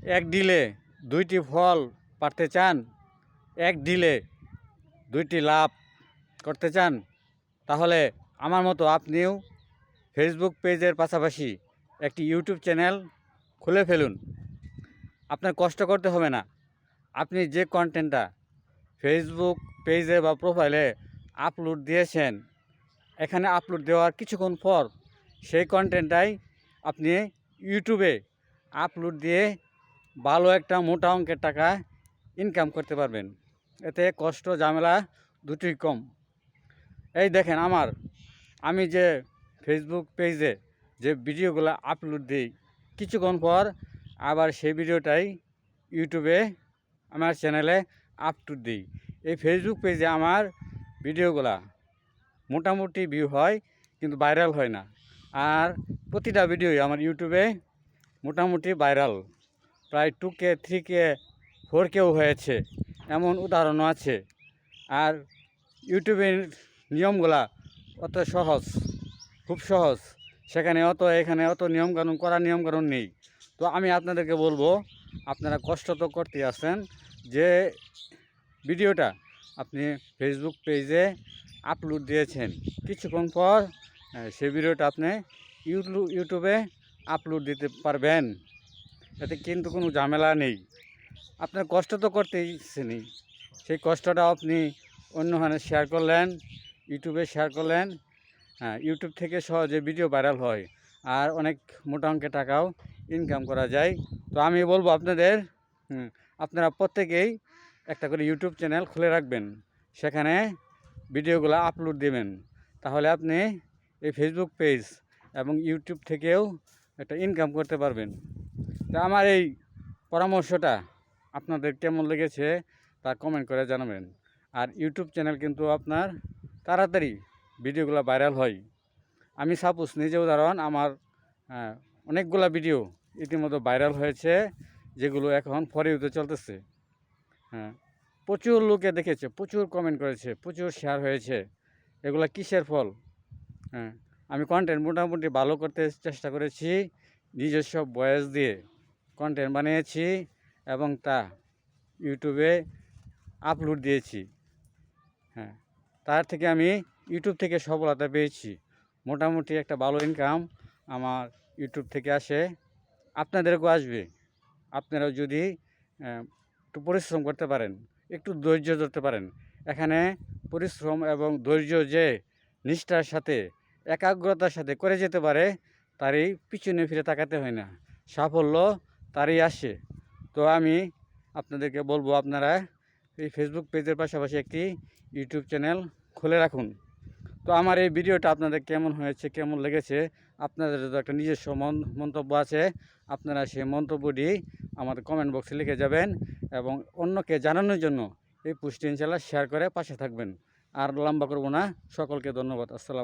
এক ডিলে দুইটি ফল পাড়তে চান, এক ডিলে দুইটি লাভ করতে চান, তাহলে আমার মতো আপনিও ফেসবুক পেজের পাশাপাশি একটি ইউটিউব চ্যানেল খুলে ফেলুন। আপনার কষ্ট করতে হবে না। আপনি যে কন্টেন্টটা ফেসবুক পেজে বা প্রোফাইলে আপলোড দিয়েছেন, এখানে আপলোড দেওয়ার কিছুক্ষণ পর সেই কন্টেন্টটাই আপনি ইউটিউবে আপলোড দিয়ে ভালো একটা মোটা অঙ্কের টাকা ইনকাম করতে পারবেন। এতে কষ্ট ঝামেলা দুটোই কম। এই দেখেন আমি যে ফেসবুক পেজে যে ভিডিওগুলো আপলোড দিই, কিছুক্ষণ পর আবার সেই ভিডিওটাই ইউটিউবে আমার চ্যানেলে আপলোড দিই। এই ফেসবুক পেজে আমার ভিডিওগুলা মোটামুটি ভিউ হয়, কিন্তু ভাইরাল হয় না। আর প্রতিটা ভিডিওই আমার ইউটিউবে মোটামুটি ভাইরাল, প্রায় 2K 3K 4Kও হয়েছে, এমন উদাহরণও আছে। আর ইউটিউবের নিয়মগুলা অত সহজ, খুব সহজ। এখানে অত নিয়মকানুন, করা নিয়মকানুন নেই। তো আমি আপনাদেরকে বলবো, আপনারা কষ্ট তো করতে আছেন, যে ভিডিওটা আপনি ফেসবুক পেজে আপলোড দিয়েছেন, কিছুক্ষণ পর সেই ভিডিওটা আপনি ইউটিউবে আপলোড দিতে পারবেন। এতে কিন্তু কোনো ঝামেলা নেই। আপনার কষ্ট তো করতেইছেনই, সেই কষ্টটা আপনি অন্যখানে শেয়ার করলেন, ইউটিউবে শেয়ার করলেন। হ্যাঁ, ইউটিউব থেকে সহজে ভিডিও ভাইরাল হয়, আর অনেক মোটা অঙ্কের টাকাও ইনকাম করা যায়। তো আমি বলবো আপনারা প্রত্যেকেই একটা করে ইউটিউব চ্যানেল খুলে রাখবেন, সেখানে ভিডিওগুলো আপলোড দেবেন। তাহলে আপনি এই ফেসবুক পেজ এবং ইউটিউব থেকেও একটা ইনকাম করতে পারবেন। তো আমার এই পরামর্শটা আপনাদের কেমন লেগেছে তা কমেন্ট করে জানাবেন। আর ইউটিউব চ্যানেল কিন্তু আপনার তাড়াতাড়ি ভিডিওগুলো ভাইরাল হয়। আমি সাপোজ নিজে উদাহরণ, আমার অনেকগুলা ভিডিও ইতিমধ্যে ভাইরাল হয়েছে, যেগুলো এখন ফর ইউতে চলতেছে। হ্যাঁ, প্রচুর লোকে দেখেছে, প্রচুর কমেন্ট করেছে, প্রচুর শেয়ার হয়েছে। এগুলো কিসের ফল? হ্যাঁ, আমি কন্টেন্ট মোটামুটি ভালো করতে চেষ্টা করেছি, নিজস্ব ভয়েস দিয়ে কন্টেন্ট বানিয়েছি এবং তা ইউটিউবে আপলোড দিয়েছি। হ্যাঁ, তার থেকে আমি ইউটিউব থেকে সফলতা পেয়েছি। মোটামুটি একটা ভালো ইনকাম আমার ইউটিউব থেকে আসে, আপনাদেরকেও আসবে। আপনারাও যদি একটু পরিশ্রম করতে পারেন, একটু ধৈর্য ধরতে পারেন। এখানে পরিশ্রম এবং ধৈর্য যে নিষ্ঠার সাথে, একাগ্রতার সাথে করে যেতে পারে, তারই পিছনে ফিরে তাকাতে হয় না, সাফল্য তারই আসে। তো আমি আপনাদেরকে বলবো, আপনারা এই ফেসবুক পেজের পাশাপাশি একটি ইউটিউব চ্যানেল খুলে রাখুন। তো আমার এই ভিডিওটা আপনাদের কেমন হয়েছে, কেমন লেগেছে, আপনাদের যদি একটা নিজস্ব মন্তব্য আছে, আপনারা সেই মন্তব্যটি আমাদের কমেন্ট বক্সে লিখে যাবেন এবং অন্যকে জানানোর জন্য এই পোস্টটি ইনশাআল্লাহ শেয়ার করে পাশে থাকবেন। আর লম্বা করব না, সকলকে ধন্যবাদ। আসসালাম।